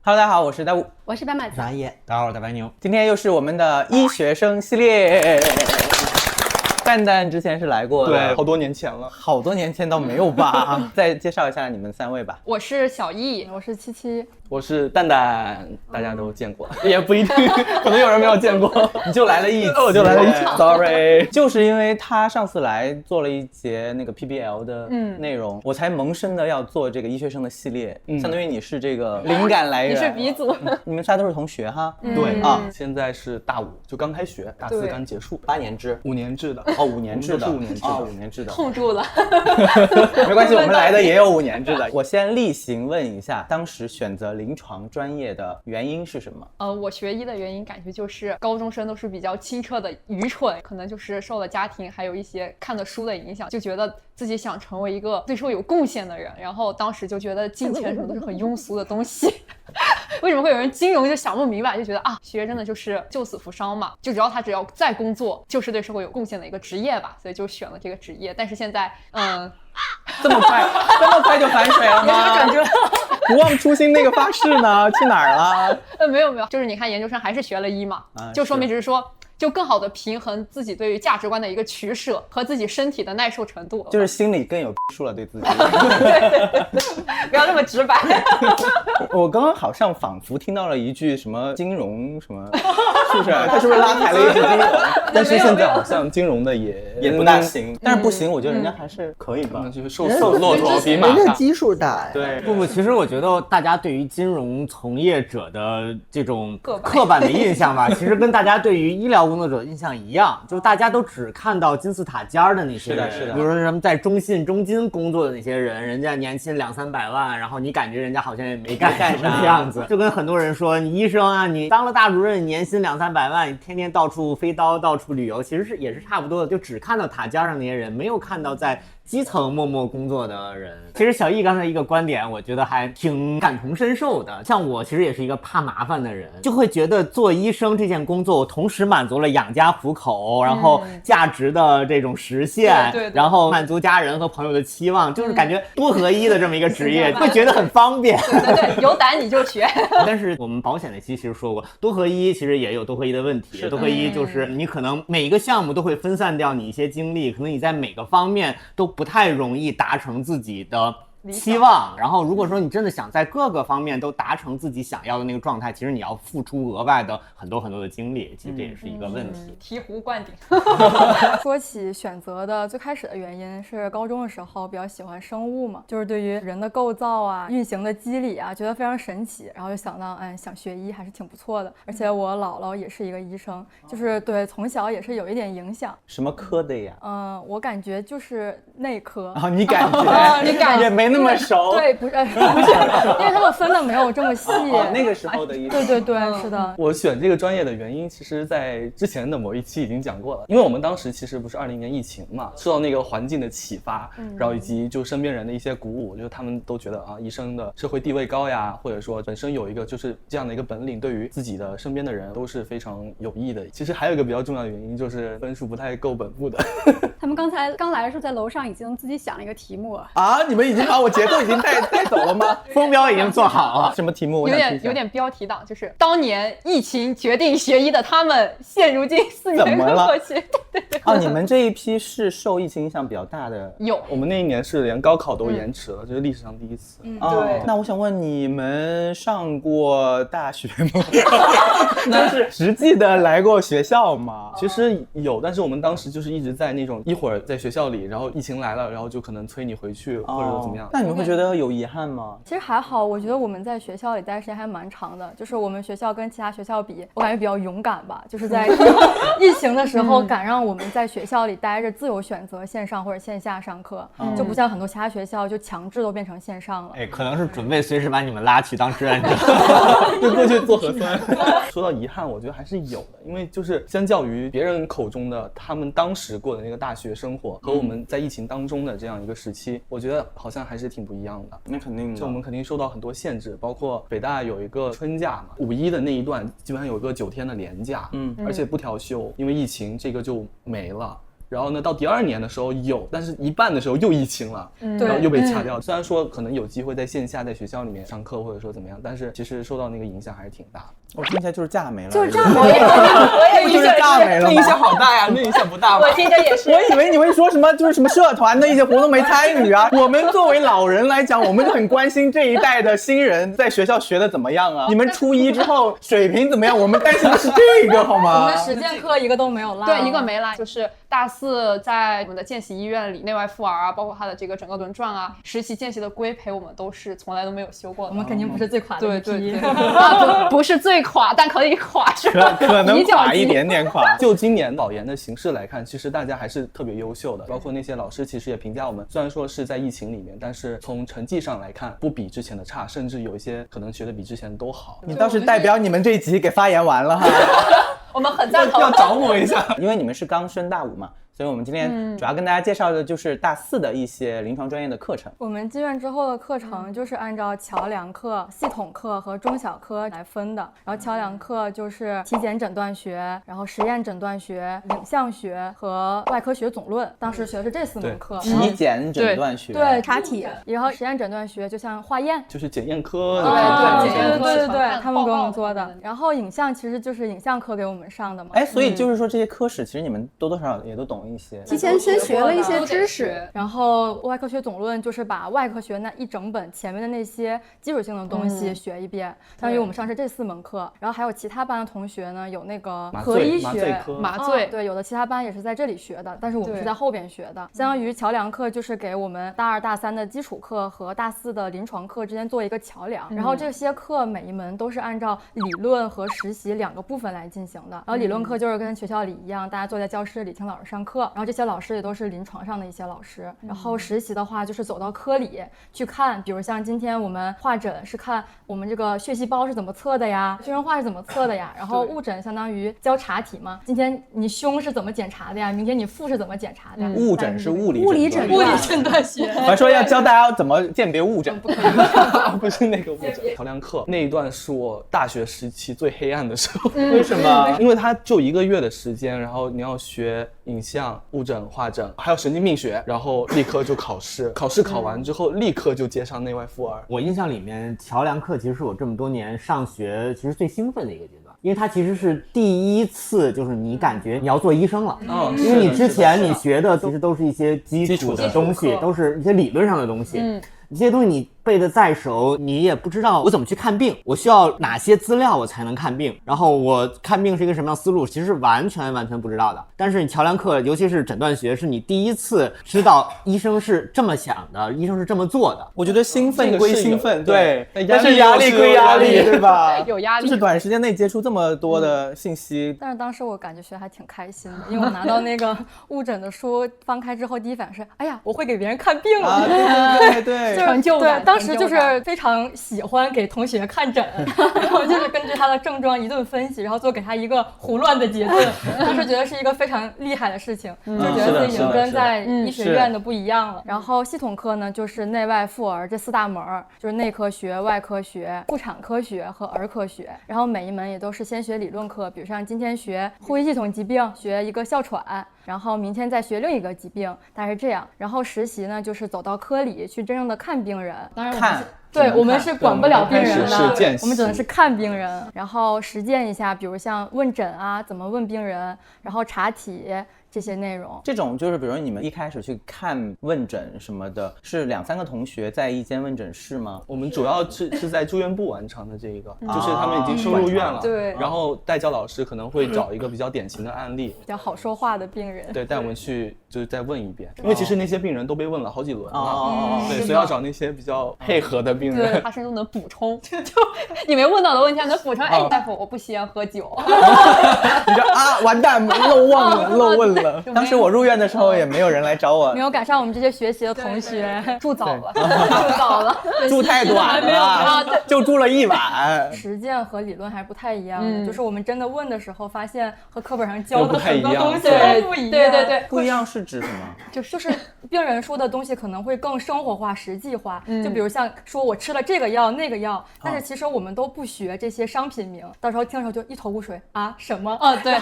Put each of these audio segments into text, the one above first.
Hello， 大家好，我是大雾，我是白马啥耶？大家好，我是大白牛。今天又是我们的医学生系列。蛋蛋之前是来过的，对，好多年前了，好多年前倒没有吧？再介绍一下你们三位吧。我是小易，我是77，我是蛋蛋，大家都见过，也不一定，可能有人没有见过。你就来了一期，我就来了一期 ，sorry。就是因为他上次来做了一节那个 PBL 的内容，我才萌生的要做这个医学生的系列，相当于你是这个灵感来源。你是鼻祖，你们仨都是同学哈？对啊，现在是大5，就刚开学，大4刚结束，8年制，5年制的。哦，5年制的，是5年制的，5年制的，控住了。没关系，我们来的也有5年制的。我先例行问一下，当时选择临床专业的原因是什么？我学医的原因感觉就是高中生都是比较清澈的愚蠢，可能就是受了家庭还有一些看的书的影响，就觉得自己想成为一个对社会有贡献的人，然后当时就觉得金钱什么都是很庸俗的东西。为什么会有人金融就想不明白，就觉得啊，学真的就是救死扶伤嘛，就只要再工作，就是对社会有贡献的一个职业吧，所以就选了这个职业。但是现在，这么快就反水了吗？感觉不忘初心那个发誓呢？去哪儿了？没有，就是你看研究生还是学了医嘛，就说明只是说。就更好的平衡自己对于价值观的一个取舍和自己身体的耐受程度，就是心里更有数了对自己。对，不要那么直白。我刚刚好像仿佛听到了一句什么金融什么，是不是？他是不是拉抬了一句金融？但是现在好像金融的也不大行，但是不行，我觉得人家还是可以吧。那就是瘦骆驼比马大，人家基数大。对，不，其实我觉得大家对于金融从业者的这种刻板的印象吧，其实跟大家对于医疗工作者的印象一样，就是大家都只看到金字塔尖的那些人，是的，比如说什么在中金工作的那些人，人家年薪200-300万，然后你感觉人家好像也没干什么的样子，就跟很多人说你医生啊，你当了大主任，你年薪200-300万，你天天到处飞刀，到处旅游，其实也是差不多的，就只看到塔尖上那些人，没有看到在基层默默工作的人。其实小易刚才一个观点，我觉得还挺感同身受的。像我其实也是一个怕麻烦的人，就会觉得做医生这件工作，我同时满足了养家糊口，然后价值的这种实现，对，然后满足家人和朋友的期望，就是感觉多合一的这么一个职业，会觉得很方便。对，有胆你就学。但是我们保险那期其实说过，多合一其实也有多合一的问题。多合一就是你可能每一个项目都会分散掉你一些精力，可能你在每个方面都不太容易达成自己的期望，然后如果说你真的想在各个方面都达成自己想要的那个状态，其实你要付出额外的很多的精力，其实这也是一个问题。醍醐灌顶。说起选择的最开始的原因是高中的时候比较喜欢生物嘛，就是对于人的构造啊、运行的机理啊，觉得非常神奇，然后就想到想学医还是挺不错的。而且我姥姥也是一个医生，就是对从小也是有一点影响。什么科的呀？我感觉就是内科。你感觉？你感觉没那么熟？对，不是，因为他们分的没有这么细。那个时候的医生。对，是的。我选这个专业的原因，其实在之前的某一期已经讲过了。因为我们当时其实不是2020年疫情嘛，受到那个环境的启发，然后以及就身边人的一些鼓舞，就是他们都觉得啊，医生的社会地位高呀，或者说本身有一个就是这样的一个本领，对于自己的身边的人都是非常有益的。其实还有一个比较重要的原因，就是分数不太够本部的。他们刚来的时候在楼上已经自己想了一个题目啊！你们已经把我节奏已经带走了吗？风标已经做好了。什么题目？有点标题党，就是当年疫情决定学医的他们，现如今4年过去。对。哦，你们这一批是受疫情影响比较大的。有。我们那一年是连高考都延迟了，这是历史上第一次。对。那我想问，你们上过大学吗？那是实际的来过学校吗？其实有，但是我们当时就是一直在那种一会儿在学校里，然后疫情来了，然后就可能催你回去或者怎么样。那你们会觉得有遗憾吗？其实还好，我觉得我们在学校里待时间还蛮长的，就是我们学校跟其他学校比，我感觉比较勇敢吧，就是在疫情的时候敢让我们在学校里待着，自由选择线上或者线下上课，就不像很多其他学校就强制都变成线上了。可能是准备随时把你们拉去当志愿者，就过去做核酸。说到遗憾，我觉得还是有的，因为就是相较于别人口中的他们当时过的那个大学生活和我们在疫情当中的这样一个时期，我觉得好像还是挺不一样的。那肯定的，就我们肯定受到很多限制，包括北大有一个春假嘛，5·1的那一段基本上有个9天的连假，而且不调休，因为疫情这个就没了。然后呢，到第2年的时候有，但是一半的时候又疫情了，然后又被掐掉。虽然说可能有机会在线下在学校里面上课或者说怎么样，但是其实受到那个影响还是挺大的。我听起来就是价没了，就是价没我也就是价没了吗。那影响好大呀，那影响不大吗？我听着也是。我以为你会说什么，就是什么社团的一些活动没参与啊。我们作为老人来讲，我们就很关心这一代的新人在学校学的怎么样啊。你们初一之后水平怎么样？我们担心的是这个好吗？我们实践课一个都没有落，对，一个没落。就是大4在我们的见习医院里，内外妇儿啊，包括他的这个整个轮转啊，实习见习的规培我们都是从来都没有修过的。我们肯定不是最垮的一批，不是最垮，但可以垮，是吧？可能垮一点点垮。就今年保研的形式来看，其实大家还是特别优秀的，包括那些老师其实也评价我们，虽然说是在疫情里面，但是从成绩上来看不比之前的差，甚至有一些可能学的比之前都好。你倒是代表你们这一集给发言完了哈。我们很赞同，要找我一下，因为你们是刚升大5嘛。所以我们今天主要跟大家介绍的就是大4的一些临床专业的课程。我们进院之后的课程就是按照桥梁课、系统课和中小科来分的。然后桥梁课就是体检诊断学，然后实验诊断学、影像学和外科学总论。当时学的是这4门课。体检诊断学，对查体，然后实验诊断学就像化验，就是检验科的。对，他们给我们做的。然后影像其实就是影像科给我们上的嘛。哎，所以就是说这些科室其实你们多多少少也都懂一些，提前先学了一些知识。然后外科学总论就是把外科学那一整本前面的那些基础性的东西学一遍。相当于我们上是这4门课，然后还有其他班的同学呢，有那个核医学、麻醉，对，有的其他班也是在这里学的，但是我们是在后边学的。相当于桥梁课就是给我们大2、大3的基础课和大4的临床课之间做一个桥梁。然后这些课每一门都是按照理论和实习2个部分来进行的。然后理论课就是跟学校里一样，大家坐在教室里听老师上课，然后这些老师也都是临床上的一些老师。然后实习的话就是走到科里去看，比如像今天我们化诊是看我们这个血细胞是怎么测的呀，血生化是怎么测的呀，然后误诊相当于教查体嘛，今天你胸是怎么检查的呀，明天你腹是怎么检查的呀。误诊是物理诊断学。还说要教大家怎么鉴别误诊，不是那个误诊。桥梁课那一段是我大学时期最黑暗的时候。为什么？因为它就1个月的时间，然后你要学影像、误诊、化诊，还有神经病学，然后立刻就考试，考完之后立刻就接上内外妇儿。我印象里面桥梁课其实是我这么多年上学其实最兴奋的一个阶段，因为它其实是第一次就是你感觉你要做医生了。因为你之前你学的其实都是一些基础的东西，都是一些理论上的东西。这些东西你背得再熟，你也不知道我怎么去看病，我需要哪些资料我才能看病，然后我看病是一个什么样的思路，其实是完全不知道的。但是你桥梁课，尤其是诊断学，是你第一次知道医生是这么想的，医生是这么做的。我觉得兴奋归兴奋，对，但是压力归压力，对吧？有压力，就是短时间内接触这么多的信息。但是当时我感觉学还挺开心的，因为我拿到那个误诊的书翻开之后，第一反应是，哎呀，我会给别人看病了。对，成就感。当时就是非常喜欢给同学看诊，然后就是根据他的症状一顿分析，然后做给他一个胡乱的结论。当时觉得是一个非常厉害的事情，就觉得自己已经跟在医学院的不一样了。然后系统课呢，就是内外妇儿这4大门，就是内科学、外科学、妇产科学和儿科学。然后每一门也都是先学理论课，比如像今天学呼吸系统疾病，学一个哮喘。然后明天再学另一个疾病，大概是这样。然后实习呢，就是走到科里去真正的看病人。当然我们是管不了病人的，我们只能是看病人，然后实践一下，比如像问诊啊，怎么问病人，然后查体。这些内容，这种就是比如你们一开始去看问诊什么的，是2、3个同学在一间问诊室吗？我们主要是在住院部完成的这一个，就是他们已经收入院了，对，然后代教老师可能会找一个比较典型的案例，比较好说话的病人，对，带我们去就是再问一遍，因为其实那些病人都被问了好几轮了，对，所以要找那些比较配合的病人，对，他甚至能补充，就你没问到的问题还能补充。哎，大夫，我不吸烟喝酒。你说啊，完蛋，漏问了。当时我入院的时候也没有人来找我，没有赶上我们这些学习的同学，住早了，住太短了，就住了1晚。实践和理论还是不太一样的，就是我们真的问的时候，发现和课本上教的很多东西都不一样。对，不一样是指什么？就是病人说的东西可能会更生活化、实际化。就比如像说我吃了这个药那个药，但是其实我们都不学这些商品名，到时候听的时候就一头雾水啊，什么？对，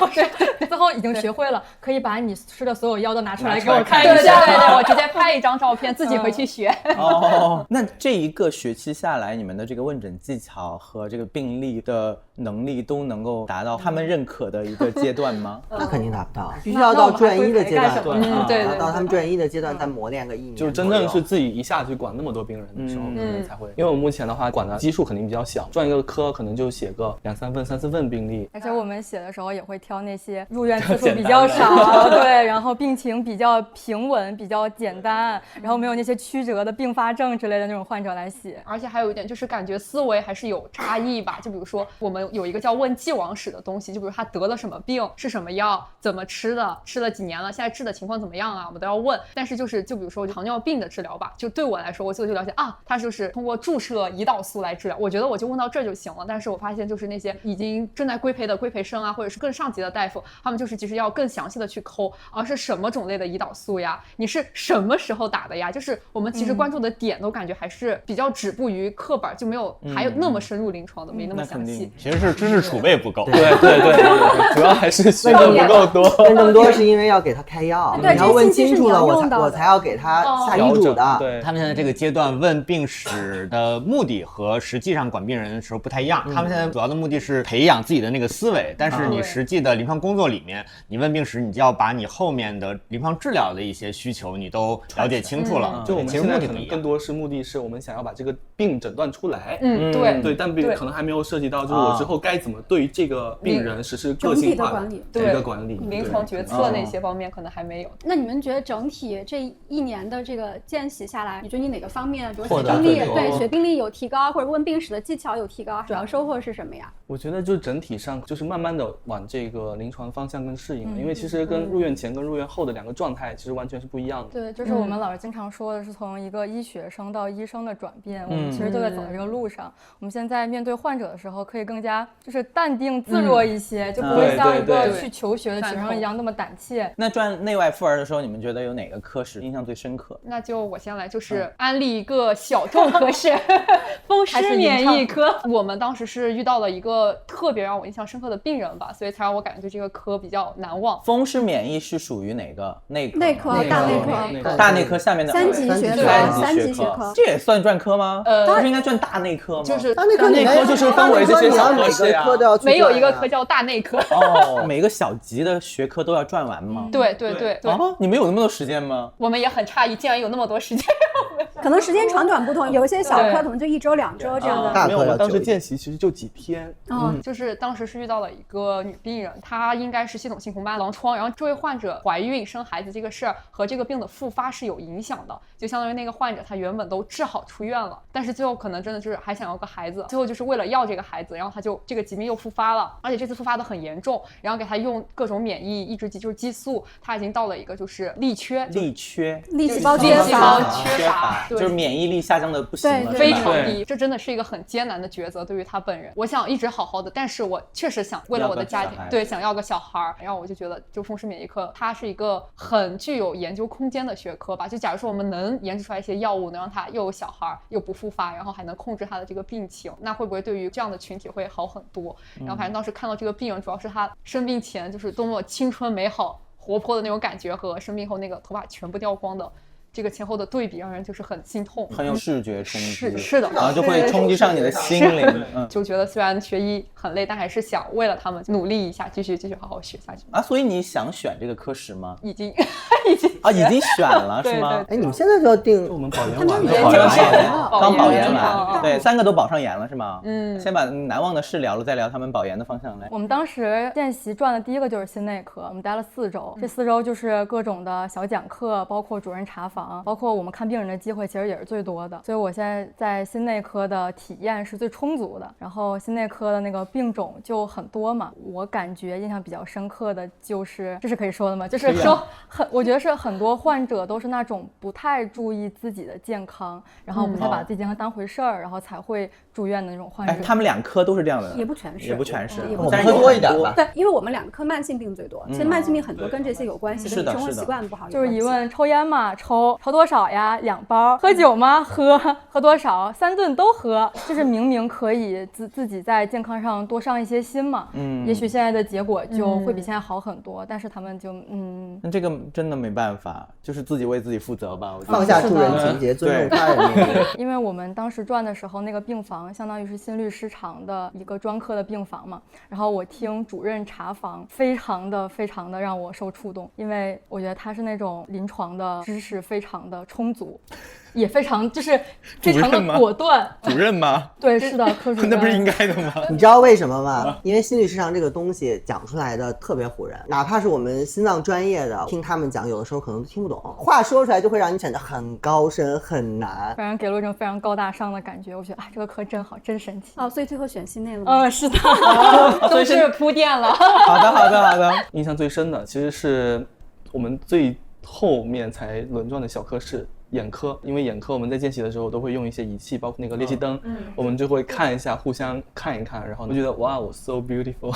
最后已经学会了，可以把把你吃的所有药都拿出来给我看对对一下。对对，我直接拍一张照片，自己回去学。哦，那这一个学期下来，你们的这个问诊技巧和这个病例的能力都能够达到他们认可的一个阶段吗？那肯定达不到，必须要到住院医的阶段，对对，到他们住院医的阶段再磨练个1年，就真正是自己一下去管那么多病人的时候，可能才会。因为我目前的话，管的基数肯定比较小，转一个科可能就写个2、3份、3、4份病例。而且我们写的时候也会挑那些入院次数比较少，对，然后病情比较平稳、比较简单，然后没有那些曲折的并发症之类的那种患者来写。而且还有一点就是感觉思维还是有差异吧。就比如说我们有一个叫问既往史的东西，就比如他得了什么病，是什么药，怎么吃的，吃了几年了，现在治的情况怎么样啊，我们都要问。但是就比如说糖尿病的治疗吧，就对我来说，我就了解啊，他就是通过注射胰岛素来治疗，我觉得我就问到这就行了。但是我发现就是那些已经正在规培的规培生啊，或者是更上级的大夫，他们就是其实要更详细的去抠，而是什么种类的胰岛素呀，你是什么时候打的呀，就是我们其实关注的点都感觉还是比较止步于课本，就没有还有那么深入临床的，没那么详细。其实是知识储备不够。对对对，主要还是学的不够多。问这么多是因为要给他开药，你要问清楚了，我才要给他下医嘱的。对，他们现在这个阶段问病史的目的和实际上管病人的时候不太一样。他们现在主要的目的是培养自己的那个思维，但是你实际的临床工作里面，你问病史，你就要把你后面的临床治疗的一些需求你都了解清楚了。就我们其实现在可能更多是目的是我们想要把这个病诊断出来。对，但病可能还没有涉及到就是我之后该怎么对这个病人实施个性化的一个管理，临床决策那些方面可能还没有。那你们觉得整体这1年的这个见习下来，你觉得你哪个方面，比如写病例，对，写病例有提高，或者问病史的技巧有提高，主要收获是什么呀？我觉得就整体上就是慢慢的往这个临床方向更适应了，因为其实跟入院前跟入院后的2个状态其实完全是不一样的。对，就是我们老师经常说的是从一个医学生到医生的转变，我们其实都在走在这个路上。我们现在面对患者的时候，可以更加就是淡定自若一些，就不会像一个去求学的学生一样那么胆怯。那转内外妇儿的时候，你们觉得有哪个科室印象最深刻？那就我先来，就是安利一个小众科室，风湿免疫科。我们当时是遇到了一个特别让我印象深刻的病人吧，所以才让我感觉对这个科比较难忘。风湿免疫是属于哪个内科？内科，大内科，大内科下面的3级学科，3级学科，这也算专科吗？不是应该转大内科吗？就是大内科就是分为这些小科室呀，没有一个科叫大内科。哦，每个小级的学科都要转完吗？对对对对。哦，你们有那么多时间吗？我们也很诧异，竟然有那么多时间。可能时间长短不同，有一些小科可能就1周2周这样的。没有，我们当时见习其实就几天。就是当时是遇到了一个女病人，她应该是系统性红斑狼疮，然后这位患者怀孕生孩子这个事儿和这个病的复发是有影响的，就相当于那个患者她原本都治好出院了，但是最后可能真的就是还想要个孩子，最后就是为了要这个孩子，然后她就这个疾病又复发了，而且这次复发的很严重，然后给她用各种免疫抑制剂，就是激素，她已经到了一个就是力缺，粒细胞缺乏，就是免疫力下降的不行了，非常低。这真的是一个很艰难的抉择，对于她本人。我想一直好好的，但是我确实想为了我的家庭，对，想要个小孩，然后我就觉得就风湿免疫科它是一个很具有研究空间的学科吧。就假如说我们能研制出来一些药物，能让他又有小孩又不复发，然后还能控制他的这个病情，那会不会对于这样的群体会好很多？然后反正当时看到这个病人，主要是他生病前就是多么青春美好活泼的那种感觉，和生病后那个头发全部掉光的这个前后的对比，让人就是很心痛，很有视觉冲击，是的，然后就会冲击上你的心灵，就觉得虽然学医很累，但还是想为了他们努力一下，继续好好学下去啊。所以你想选这个科室吗？已经选了是吗？哎，你们现在就要定我们保研完了，刚保研完，对，3个都保上研了是吗？先把难忘的事聊了，再聊他们保研的方向来。我们当时见习转的第一个就是心内科，我们待了4周，这4周就是各种的小讲课，包括主任查房。包括我们看病人的机会其实也是最多的，所以我现在在心内科的体验是最充足的。然后心内科的那个病种就很多嘛，我感觉印象比较深刻的就是这是可以说的吗？就是说我觉得是很多患者都是那种不太注意自己的健康，然后不太把自己健康当回事儿，然后才会住院的那种患者。他们2科都是这样的？也不全是，也不全是，也不我们科多一点吧。对，因为我们2科慢性病最多，其实慢性病很多跟这些有关系，跟你生活习惯不好有关系。就是一问抽烟嘛，抽多少呀？2包。喝酒吗？喝多少？3顿都喝。就是明明可以自己在健康上多上一些心嘛，也许现在的结果就会比现在好很多，但是他们就那这个真的没办法，就是自己为自己负责吧。我觉得放下助人情节，尊重他人命运。因为我们当时转的时候，那个病房相当于是心律失常的一个专科的病房嘛，然后我听主任查房，非常的让我受触动，因为我觉得他是那种临床的知识非常的充足。也非常非常的果断。主任吗？对，是的，科主任。那不是应该的吗？你知道为什么吗？因为心理失常这个东西讲出来的特别唬人，哪怕是我们心脏专业的，听他们讲，有的时候可能都听不懂，话说出来就会让你显得很高深很难，反正给了我一种非常高大上的感觉。我觉得这个课真好，真神奇。所以最后选心内了吗？是的，都是铺垫了。好的。印象最深的其实是我们最后面才轮转的小科室。眼科，因为眼科我们在见习的时候都会用一些仪器，包括那个裂隙灯，我们就会看一下，互相看一看，然后就觉得哇，我 so beautiful，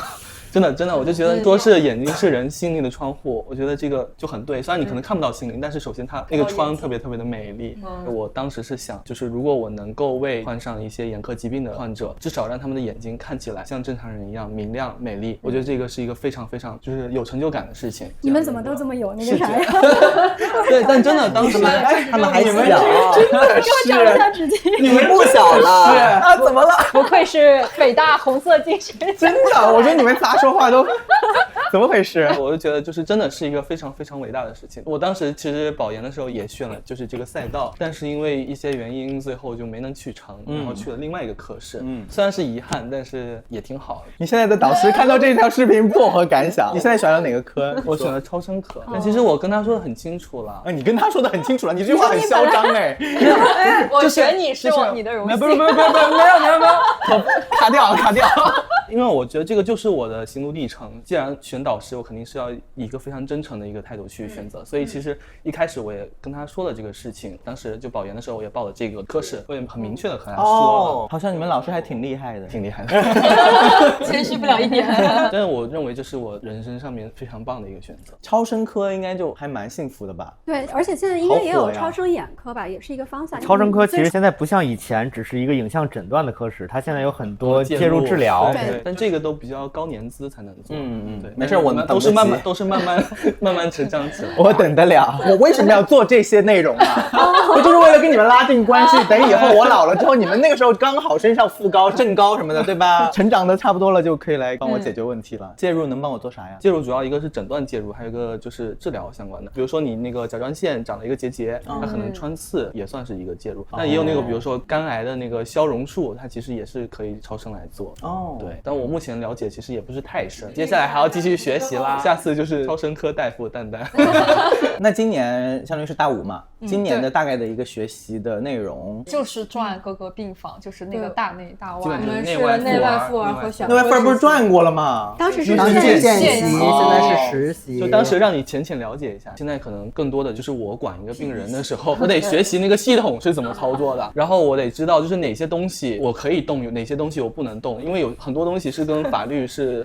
真的，我就觉得说是眼睛是人心灵的窗户，我觉得这个就很对。虽然你可能看不到心灵，但是首先它那个窗特别的美丽。我当时是想，就是如果我能够为患上一些眼科疾病的患者，至少让他们的眼睛看起来像正常人一样明亮美丽，我觉得这个是一个非常就是有成就感的事情。你们怎么都这么有那个啥呀？对，但真的当时他们还小，真的是，给我找一下纸巾。你们不小了啊？怎么了？不愧是北大红色精神。真的，我觉得你们仨说话都怎么回事？我就觉得就是真的是一个非常伟大的事情。我当时其实保研的时候也选了就是这个赛道，但是因为一些原因最后就没能去成，然后去了另外一个科室。虽然是遗憾，但是也挺好的。你现在的导师看到这条视频作何感想？你现在选了哪个科？我选了超声科。但其实我跟他说的很清楚了。你跟他说的很清楚了，你这句话很嚣张哎。我选你是你的荣幸。没有，卡掉。因为我觉得这个就是我的心路历程。既然选导师，我肯定是要以一个非常真诚的一个态度去选择。所以其实一开始我也跟他说了这个事情。当时就保研的时候，我也报了这个科室，我也很明确的和他说了。好像你们老师还挺厉害的，谦虚不了一点。但是我认为这是我人生上面非常棒的一个选择。超声科应该就还蛮幸福的吧？对，而且现在应该也有超声眼科吧，也是一个方向。超声科其实现在不像以前只是一个影像诊断的科室，它现在有很多介入治疗。对，但这个都比较高年资才能做。对，没事，我们都是慢慢成长起来。我等得了。我为什么要做这些内容啊？我就是为了跟你们拉近关系。等以后我老了之后，你们那个时候刚好升上副高、正高什么的，对吧？成长的差不多了，就可以来帮我解决问题了。介入能帮我做啥呀？介入主要一个是诊断介入，还有一个就是治疗相关的。比如说你那个甲状腺长了一个结节，它可能穿刺也算是一个介入。那也有那个比如说肝癌的那个消融术，它其实也是可以超声来做。对，但我目前了解其实也不是太深，接下来还要继续学习啦。下次就是超声科大夫蛋蛋。那今年相当于是大5嘛，今年的大概的一个学习的内容就是转各个病房，就是那个大内大外。基本我们是内外妇儿和选内外妇儿不是转过了吗？当时是见习，习，现在是实习。就当时让你浅了解一下，现在可能更多的就是我管一个病人的时候，我得学习那个系统是怎么操作的，然后我得知道就是哪些东西我可以动，有哪些东西我不能动，因为有很多东西是跟法律是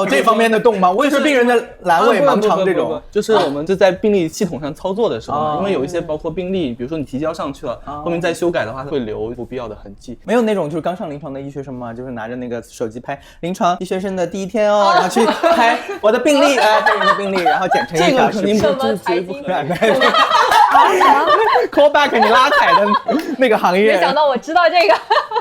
这方面的动吗？我也是病人的阑尾盲肠这种，就是我们就在病历系统上操作的时候，因为有一些包括病历，比如说你提交上去了，后面再修改的话会留不必要的痕迹。没有那种就是刚上临床的医学生吗？就是拿着那个手机拍临床医学生的第一天哦，然后去拍我的病历，病人的病历，然后剪成一条视频。什么财经？Call back 你拉踩的那个行业。没想到我知道这个。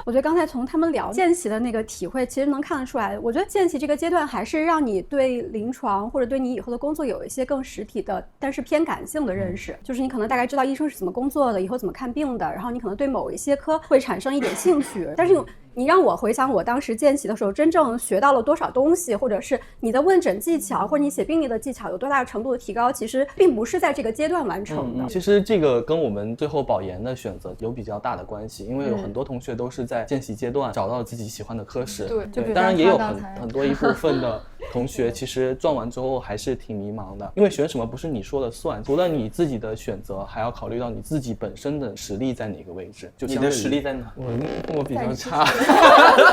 我觉得刚才从他们聊见习的那个体会，其实能看得出来。我觉得见习这个阶段还是让你对临床或者对你以后的工作有一些更实体的，但是偏感性的认识。就是你可能大概知道医生是怎么工作的，以后怎么看病的，然后你可能对某一些科会产生一点兴趣。但是你让我回想我当时见习的时候，真正学到了多少东西，或者是你的问诊技巧，或者你写病历的技巧有多大程度的提高，其实并不是在这个阶段完成的。其实这个跟我们最后保研的选择有比较大的关系，因为有很多同学都是在见习阶段找到自己喜欢的科室。对，当然也有很多一部分的同学其实撞完之后还是挺迷茫的，因为选什么不是你说了算，除了你自己的选择，还要考虑到你自己本身的实力在哪个位置。就你的实力在哪？我比较差。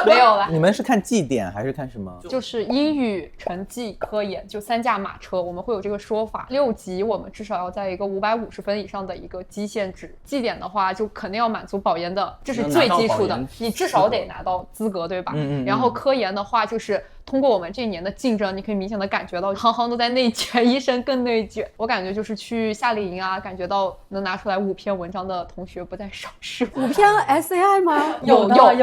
没有了。你们是看绩点还是看什么？就是英语、成绩、科研，就3驾马车，我们会有这个说法。6级我们至少要在一个550分以上的一个基线值，绩点的话就肯定要满足保研的，这是最基础的，你至少得拿到资格，对吧？然后科研的话就是通过我们这一年的竞争，你可以明显的感觉到行行都在内卷，医生更内卷。我感觉就是去夏令营啊，感觉到能拿出来5篇文章的同学不在少数。5篇 SAI 吗？有，我也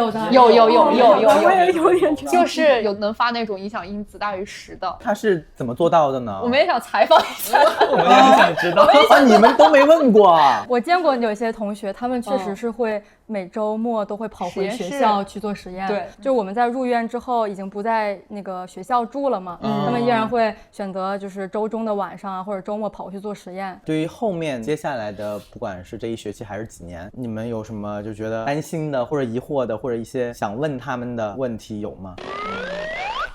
有点这样，就是有能发那种影响因子大于10的。他是怎么做到的呢？我们也想采访一下，我们也很想知道。啊，你们都没问过啊？我见过有些同学，他们确实是会每周末都会跑回学校去做实验。对，就我们在入院之后已经不在那个学校住了嘛，他们依然会选择就是周中的晚上啊，或者周末跑去做实验。对于后面接下来的，不管是这一学期还是几年，你们有什么就觉得担心的或者疑惑的，或者一些想问他们的问题有吗？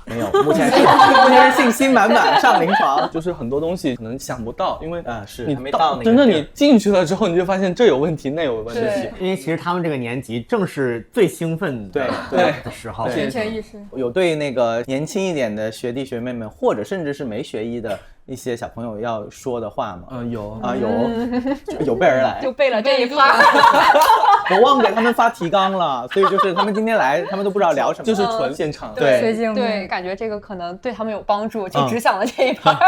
没有，目前是信心满满上临床。就是很多东西可能想不到，因为是你还没到那个真的你进去了之后，你就发现这有问题那有问题。因为其实他们这个年级正是最兴奋的的时候，全权意识。有对那个年轻一点的学弟学妹们，或者甚至是没学医的一些小朋友要说的话吗？有啊，有备而来，就背了这一趴。我忘给他们发提纲了，所以就是他们今天来，他们都不知道聊什么，就是纯现场。对，感觉这个可能对他们有帮助，就只想了这一趴。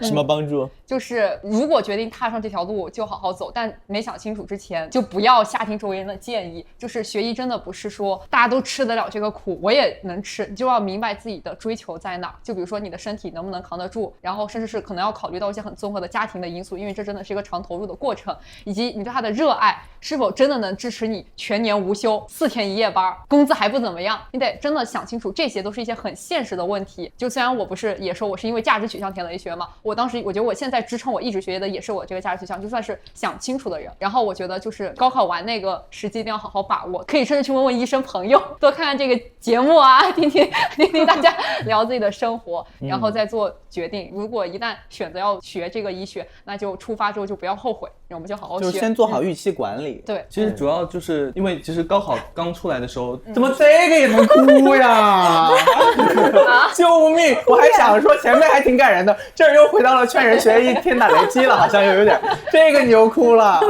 什么帮助？就是如果决定踏上这条路，就好好走，但没想清楚之前，就不要瞎听周围人的建议。就是学医真的不是说大家都吃得了这个苦，我也能吃，你就要明白自己的追求在哪。就比如说你的身体能不能扛得住，然后甚至是可能要考虑到一些很综合的家庭的因素，因为这真的是一个长投入的过程，以及你对它的热爱是否真的能支持你全年无休4天1夜班，工资还不怎么样，你得真的想清楚，这些都是一些很现实的问题。就虽然我不是也说我是因为价值取向填了医学嘛，我当时我觉得我现在支撑我一直学业的也是我这个价值取向，就算是想清楚的人。然后我觉得就是高考完那个时机一定要好好把握，可以甚至去问问医生朋友，多看看这个节目啊，听听大家聊自己的生活，然后再做决定。如果一旦选择要学这个医学，那就出发之后就不要后悔，我们就好好学，就是先做好预期管理。对，其实主要就是因为其实高考刚出来的时候，怎么这个也能哭呀？救命！我还想说前面还挺感人的，这儿又回到了劝人学医天打雷击了，好像又有点这个你又哭了。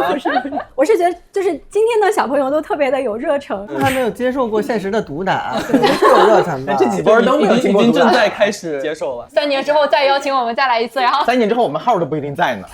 我是觉得就是今天的小朋友都特别的有热忱，他没有接受过现实的毒打，是有热忱的。这几波都没有经过毒打，已经正在开始接受了。3年之后再邀请我们再来一次，然后3年之后我们号都不一定在呢。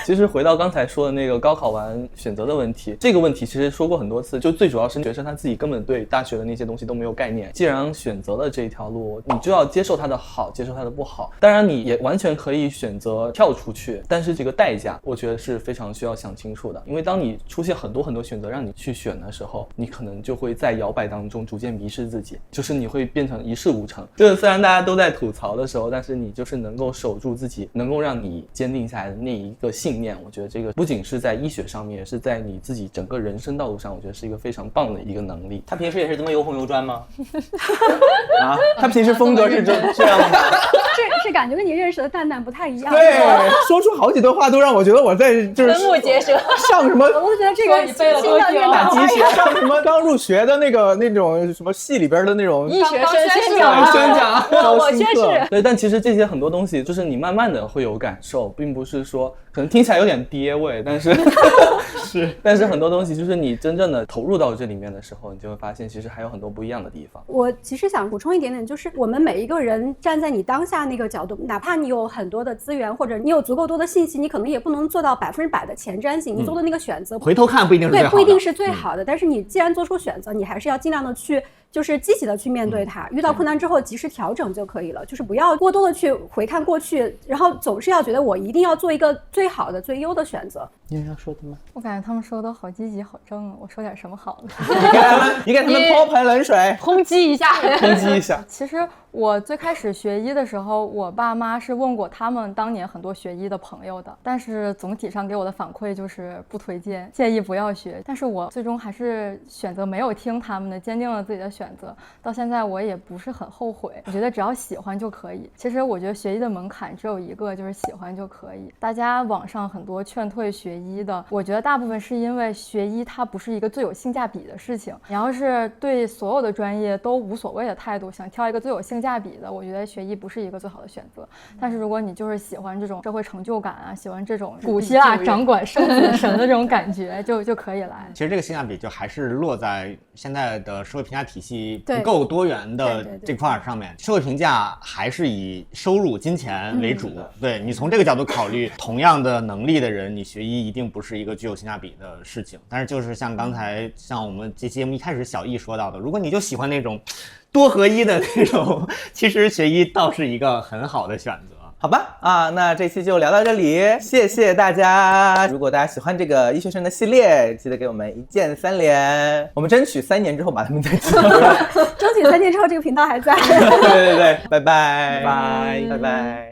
其实回到刚才说的那个高考完选择的问题，这个问题其实说过很多次，就最主要是学生他自己根本对大学的那些东西都没有概念。既然选择了这一条路，你就要接受它的好，接受它的不好。当然你也完全可以选择跳出去，但是这个代价我觉得是非常需要想清楚的。因为当你出现很多选择让你去选的时候，你可能就会在摇摆当中逐渐迷失自己，就是你会变成一事无成。就是虽然大家都在吐槽的时候，但是你就是能够守住自己能够让你坚定下来的那一个信念，我觉得这个不仅是在医学上面，也是在你自己整个人生道路上，我觉得是一个非常棒的一个能力。他平时也是这么油红油专吗？啊，他平时风格是这样的吗？是感觉跟你认识的蛋蛋不太一样。对，说出好几段话都让我觉得我在就是瞠目结舌，上什么？我都觉得这个心脏越打鸡血，上什么刚入学的那种什么系里边的那种医学生宣讲，我宣誓。对，但其实这些很多东西就是你慢慢的会有感受，并不是说可能听起来有点爹味，但是但是很多东西就是你真正的投入到这里面的时候，你就会发现其实还有很多不一样的地方。我其实想补充一点点，就是我们每一个人站在你当下那个角度，哪怕你有很多的资源，或者你有足够多的信息，你可能也不能做到100%的前瞻性。你做的那个选择，回头看不一定是最好的，对，不一定是最好的。但是你既然做出选择，你还是要尽量的去，就是积极的去面对它。遇到困难之后及时调整就可以了，就是不要过多的去回看过去，然后总是要觉得我一定要做一个最好的、最优的选择。你有要说的吗？我感觉他们说的好积极、好正啊！我说点什么好呢？你给他们泼盆冷水，轰击一下，轰击一下。其实我最开始学医的时候，我爸妈是问过他们当年很多学医的朋友的，但是总体上给我的反馈就是不推荐，建议不要学。但是我最终还是选择没有听他们的，坚定了自己的选择。到现在我也不是很后悔，我觉得只要喜欢就可以。其实我觉得学医的门槛只有一个，就是喜欢就可以。大家网上很多劝退学医的，我觉得大部分是因为学医它不是一个最有性价比的事情。你要是对所有的专业都无所谓的态度，想挑一个最有性价比的，我觉得学医不是一个最好的选择。但是如果你就是喜欢这种社会成就感啊，喜欢这种古希腊掌管生死神的这种感觉，就可以来。其实这个性价比就还是落在现在的社会评价体系不够多元的这块上面。社会评价还是以收入、金钱为主。对，你从这个角度考虑，同样的能力的人，你学医一定不是一个具有性价比的事情。但是就是像刚才像我们这节目一开始小易说到的，如果你就喜欢那种多合一的那种，其实学医倒是一个很好的选择。好吧那这期就聊到这里，谢谢大家。如果大家喜欢这个医学生的系列，记得给我们1键3连，我们争取3年之后把他们再记住。争取3年之后这个频道还在。对，拜拜，拜拜。拜拜。